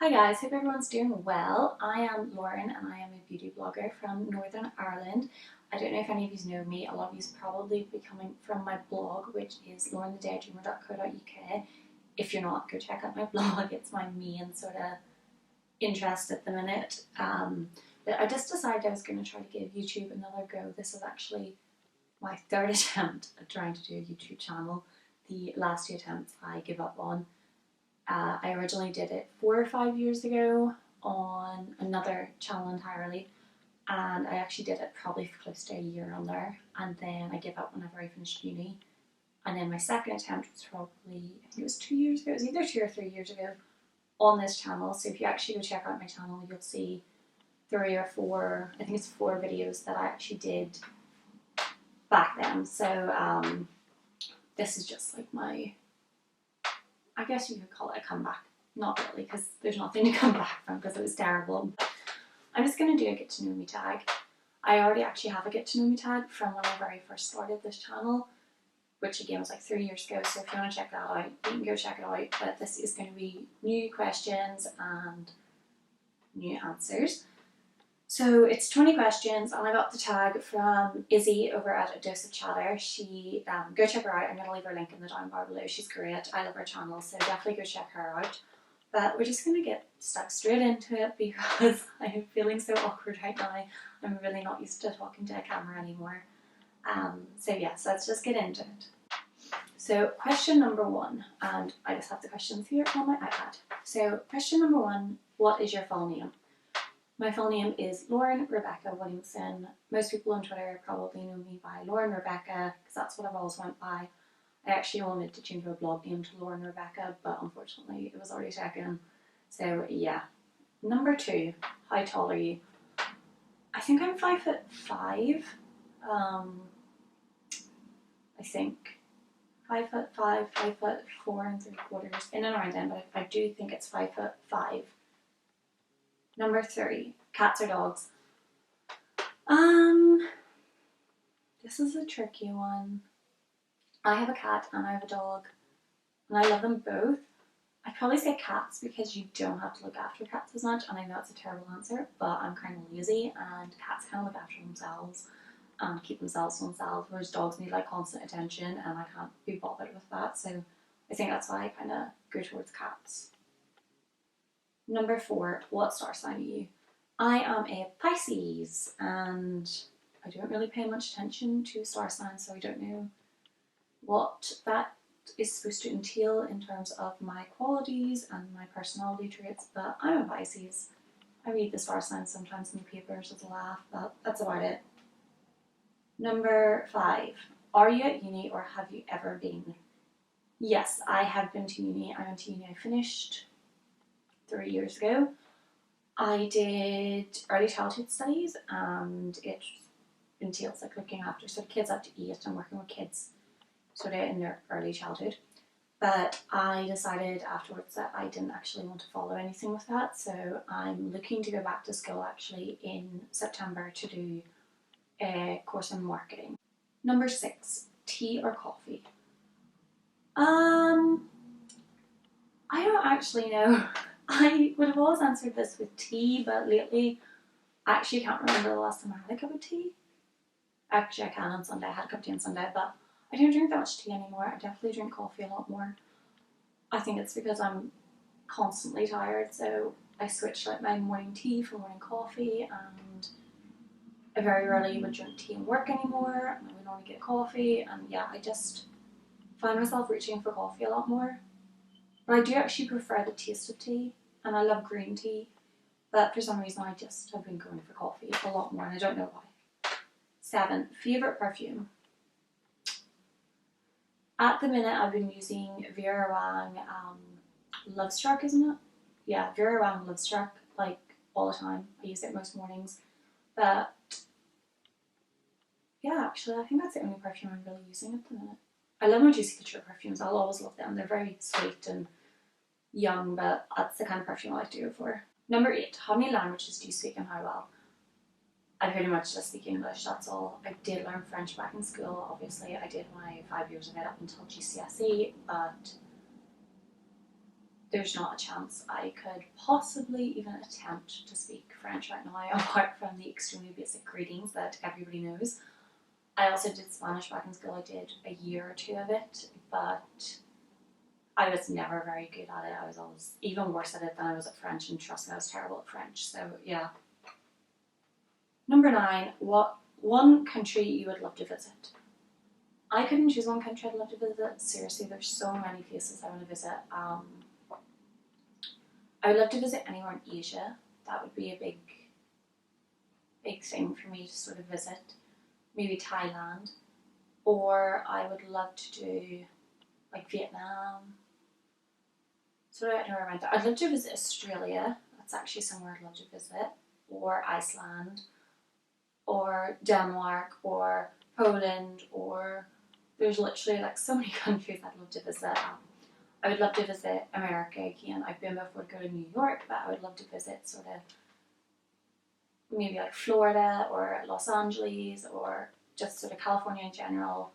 Hi guys, hope everyone's doing well. I am Lauren and I am a beauty blogger from Northern Ireland. I don't know if any of you know me, a lot of you probably be coming from my blog, which is laurenthedaydreamer.co.uk. If you're not, go check out my blog, it's my main sort of interest at the minute. But I just decided I was going to try to give YouTube another go. This is actually my third attempt at trying to do a YouTube channel. The last two attempts I gave up on. I originally did it 4 or 5 years ago on another channel entirely, and I actually did it probably for close to a year on there, and then I gave up whenever I finished uni. And then my second attempt was probably, I think it was 2 years ago, it was either 2 or 3 years ago on this channel. So if you actually go check out my channel, you'll see 3 or 4, I think it's 4 videos that I actually did back then. So this is just like my, I guess you could call it a comeback. Not really, because there's nothing to come back from because it was terrible. I'm just going to do a get to know me tag. I already actually have a get to know me tag from whenever I first started this channel, which again was like 3 years ago. So if you want to check that out, you can go check it out. But this is going to be new questions and new answers. So it's 20 questions, and I got the tag from Izzy over at A Dose of Chatter. She, go check her out. I'm going to leave her link in the down bar below. She's great. I love her channel, so definitely go check her out. But we're just going to get stuck straight into it because I'm feeling so awkward right now. I'm really not used to talking to a camera anymore. So yes, let's just get into it. So question number 1, and I just have the questions here on my iPad. So question number 1, what is your full name? My full name is Lauren Rebecca Williamson. Most people on Twitter probably know me by Lauren Rebecca because that's what I've always went by. I actually wanted to change my blog name to Lauren Rebecca, but unfortunately it was already taken. So yeah. Number 2, how tall are you? I think I'm 5'5". I think 5'5", 5'4 3/4, in and around then, but I do think it's 5'5". Number 3, cats or dogs? This is a tricky one. I have a cat and I have a dog, and I love them both. I'd probably say cats because you don't have to look after cats as much, and I know it's a terrible answer, but I'm kind of lazy, and cats kind of look after themselves and keep themselves to themselves, whereas dogs need like constant attention, and I can't be bothered with that. So I think that's why I kind of go towards cats. Number 4, what star sign are you? I am a Pisces, and I don't really pay much attention to star signs, so I don't know what that is supposed to entail in terms of my qualities and my personality traits, but I'm a Pisces. I read the star signs sometimes in the papers as a laugh, but that's about it. Number 5, are you at uni or have you ever been? Yes, I have been to uni. I went to uni. I finished 3 years ago. I did early childhood studies, and it entails like looking after sort of kids up to 8 and working with kids sort of in their early childhood. But I decided afterwards that I didn't actually want to follow anything with that, so I'm looking to go back to school actually in September to do a course in marketing. Number 6, tea or coffee? I don't actually know. I would have always answered this with tea, but lately I actually can't remember the last time I had a cup of tea. Actually, I can on Sunday. I had a cup of tea on Sunday, but I don't drink that much tea anymore. I definitely drink coffee a lot more. I think it's because I'm constantly tired, so I switched like my morning tea for morning coffee, and I very rarely would drink tea and work anymore. I would only get coffee, and yeah, I just find myself reaching for coffee a lot more. But I do actually prefer the taste of tea, and I love green tea, but for some reason I just have been going for coffee a lot more, and I don't know why. 7, favourite perfume? At the minute I've been using Vera Wang Love Struck, isn't it? Yeah, Vera Wang Love Struck, like all the time. I use it most mornings. But yeah, actually I think that's the only perfume I'm really using at the minute. I love my Juicy Couture perfumes. I'll always love them. They're very sweet and young, but that's the kind of perfume I like to go for. Number 8, how many languages do you speak and how well? I pretty much just speak English, that's all. I did learn French back in school, obviously. I did my 5 years of it up until GCSE, but there's not a chance I could possibly even attempt to speak French right now, apart from the extremely basic greetings that everybody knows. I also did Spanish back in school. I did a year or two of it, but I was never very good at it. I was always even worse at it than I was at French, and trust me, I was terrible at French. So yeah. Number 9, what one country you would love to visit? I couldn't choose one country I'd love to visit. Seriously, there's so many places I want to visit. I would love to visit anywhere in Asia. That would be a big thing for me to sort of visit. Maybe Thailand. Or I would love to do like Vietnam. So I don't know where I went there. I'd love to visit Australia. That's actually somewhere I'd love to visit. Or Iceland. Or Denmark. Or Poland. Or there's literally like so many countries I'd love to visit. I would love to visit America again. I've been before to go to New York, but I would love to visit sort of maybe like Florida or Los Angeles or just sort of California in general.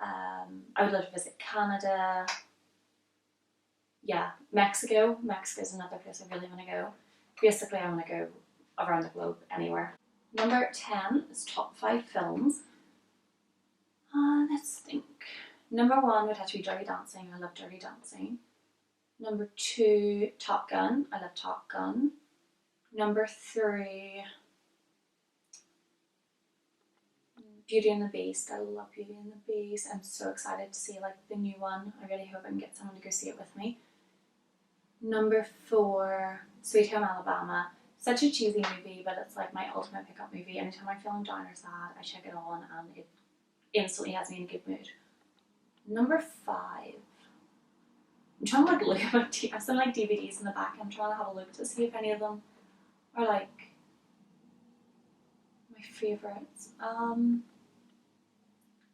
I would love to visit Canada. Yeah, Mexico. Mexico is another place I really want to go. Basically, I want to go around the globe, anywhere. Number 10 is top 5 films. Let's think. Number 1 would have to be Dirty Dancing. I love Dirty Dancing. Number 2, Top Gun. I love Top Gun. Number 3, Beauty and the Beast. I love Beauty and the Beast. I'm so excited to see like the new one. I really hope I can get someone to go see it with me. Number 4, Sweet Home Alabama. Such a cheesy movie, but it's like my ultimate pickup movie. Anytime I'm feeling down or sad, I check it on and it instantly has me in a good mood. Number 5. I'm trying to like look at my I have some like DVDs in the back. I'm trying to have a look to see if any of them are like my favourites.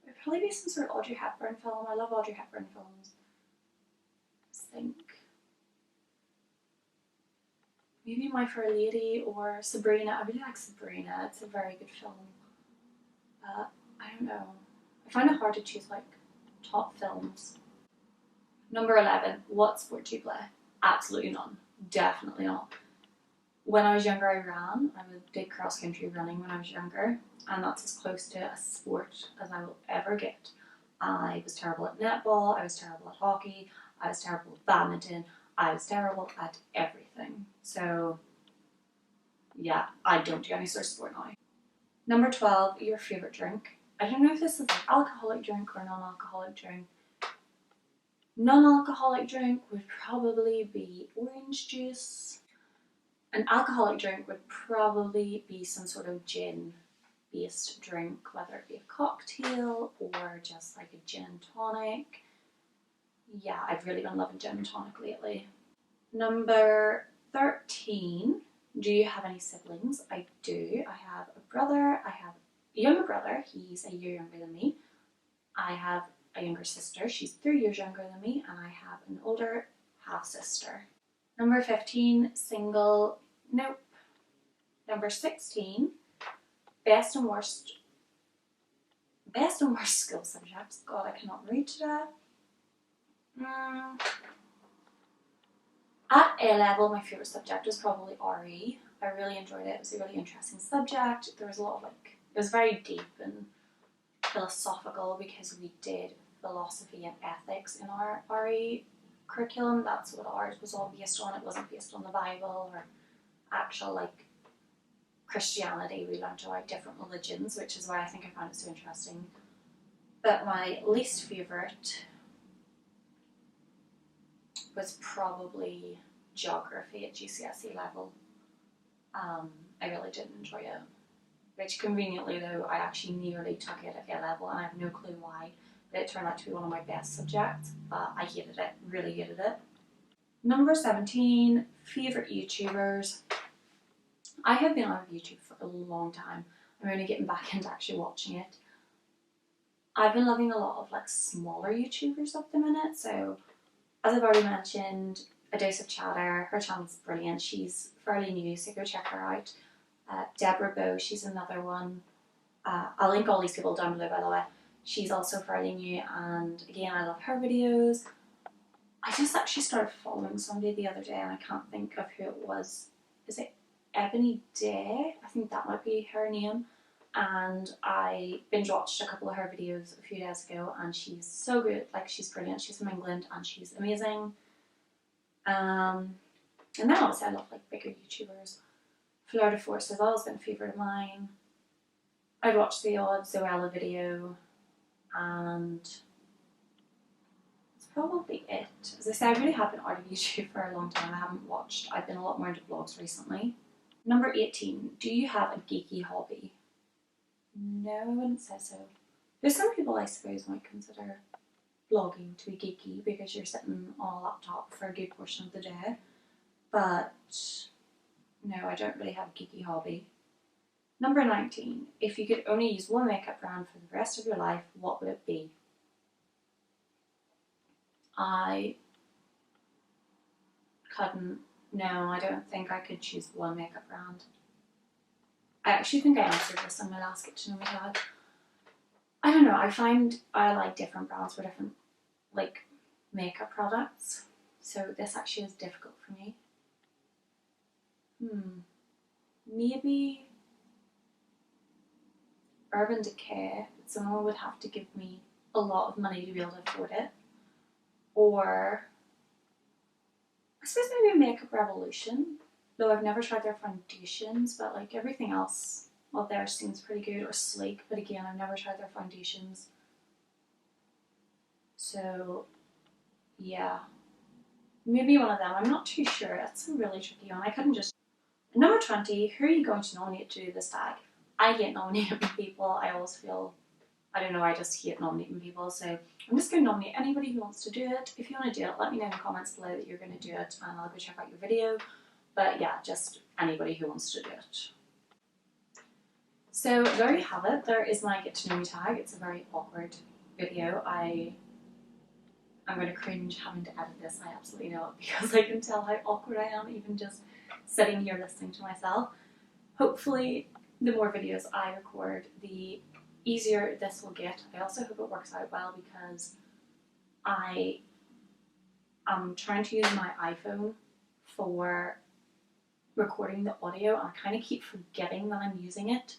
It'd probably be some sort of Audrey Hepburn film. I love Audrey Hepburn films. Let's think. Maybe My Fair Lady or Sabrina. I really like Sabrina. It's a very good film. I don't know. I find it hard to choose like top films. Number 11. What sport do you play? Absolutely none. Definitely not. When I was younger, I ran. I did cross country running when I was younger, and that's as close to a sport as I will ever get. I was terrible at netball. I was terrible at hockey. I was terrible at badminton. I was terrible at everything. So yeah, I don't do any sort of sport now. Number 12. Your favourite drink. I don't know if this is an alcoholic drink or non-alcoholic drink. Non-alcoholic drink would probably be orange juice. An alcoholic drink would probably be some sort of gin-based drink, whether it be a cocktail or just like a gin and tonic. Yeah, I've really been loving gin and tonic lately. Number 13. Do you have any siblings? I do. I have a brother. I have a younger brother. He's a year younger than me. I have a younger sister. She's 3 years younger than me. And I have an older half-sister. Number 15. Single. Nope. Number 16. Best and worst school subjects. God, I cannot read today. At A level, my favourite subject was probably RE. I really enjoyed it. It was a really interesting subject. There was a lot of it was very deep and philosophical because we did philosophy and ethics in our RE curriculum. That's what ours was all based on. It wasn't based on the Bible or actual Christianity. We learned about different religions, which is why I think I found it so interesting. But my least favourite was probably geography at GCSE level. I really didn't enjoy it. Which conveniently though, I actually nearly took it at A level and I have no clue why. But it turned out to be one of my best subjects. But I hated it, really hated it. Number 17, favourite YouTubers. I have been out of YouTube for a long time. I'm only getting back into actually watching it. I've been loving a lot of smaller YouTubers at the minute. So as I've already mentioned, A Dose of Chatter, her channel's brilliant. She's fairly new, so go check her out. Deborah Bow, she's another one. I'll link all these people down below, by the way. She's also fairly new, and again, I love her videos. I just actually started following somebody the other day and I can't think of who it was. Is it Ebony Day? I think that might be her name. And I binge watched a couple of her videos a few days ago and she's so good. Like, she's brilliant. She's from England and she's amazing. And then obviously I love like bigger YouTubers. Fleur de Force has always been a favourite of mine. I'd watch the odd Zoella video and that's probably it. As I say, I really have been out of YouTube for a long time. I haven't watched. I've been a lot more into vlogs recently. Number 18. Do you have a geeky hobby? No, I wouldn't say so. There's some people I suppose might consider vlogging to be geeky because you're sitting on a laptop for a good portion of the day. But no, I don't really have a geeky hobby. Number 19. If you could only use one makeup brand for the rest of your life, what would it be? I couldn't. No, I don't think I could choose one makeup brand. I actually think I answered this on my last Get to Know Me tag. I don't know, I find I like different brands for different like makeup products. So this actually is difficult for me. Maybe Urban Decay, but someone would have to give me a lot of money to be able to afford it. Or I suppose maybe Makeup Revolution, though I've never tried their foundations, but like everything else of theirs seems pretty good. Or Sleek, but again, I've never tried their foundations. So yeah, maybe one of them. I'm not too sure. That's a really tricky one. I couldn't just. Number 20, who are you going to nominate to do this tag? I hate nominating people. I always feel, I don't know, I just hate nominating people. So I'm just going to nominate anybody who wants to do it. If you want to do it, let me know in the comments below that you're going to do it and I'll go check out your video. But yeah, just anybody who wants to do it. So there you have it. There is my Get to Know Me tag. It's a very awkward video. I'm going to cringe having to edit this. I absolutely know it because I can tell how awkward I am even just sitting here listening to myself. Hopefully the more videos I record, the easier this will get. I also hope it works out well because I am trying to use my iPhone for recording the audio and I kind of keep forgetting that I'm using it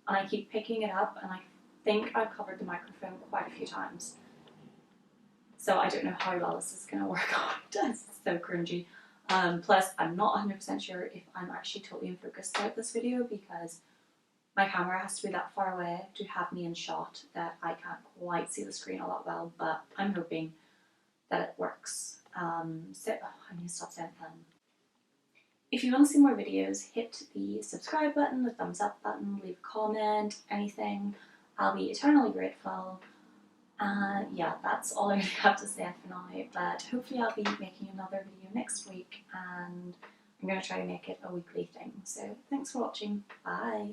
and I keep picking it up and I think I've covered the microphone quite a few times. So I don't know how well this is going to work out. It's so cringy. Plus, I'm not 100% sure if I'm actually totally in focus throughout this video because my camera has to be that far away to have me in shot that I can't quite see the screen all that well, but I'm hoping that it works. I need to stop saying If you want to see more videos, hit the subscribe button, the thumbs up button, leave a comment, anything. I'll be eternally grateful. Yeah, that's all I really have to say for now, but hopefully I'll be making another video next week and I'm going to try to make it a weekly thing. So thanks for watching, bye!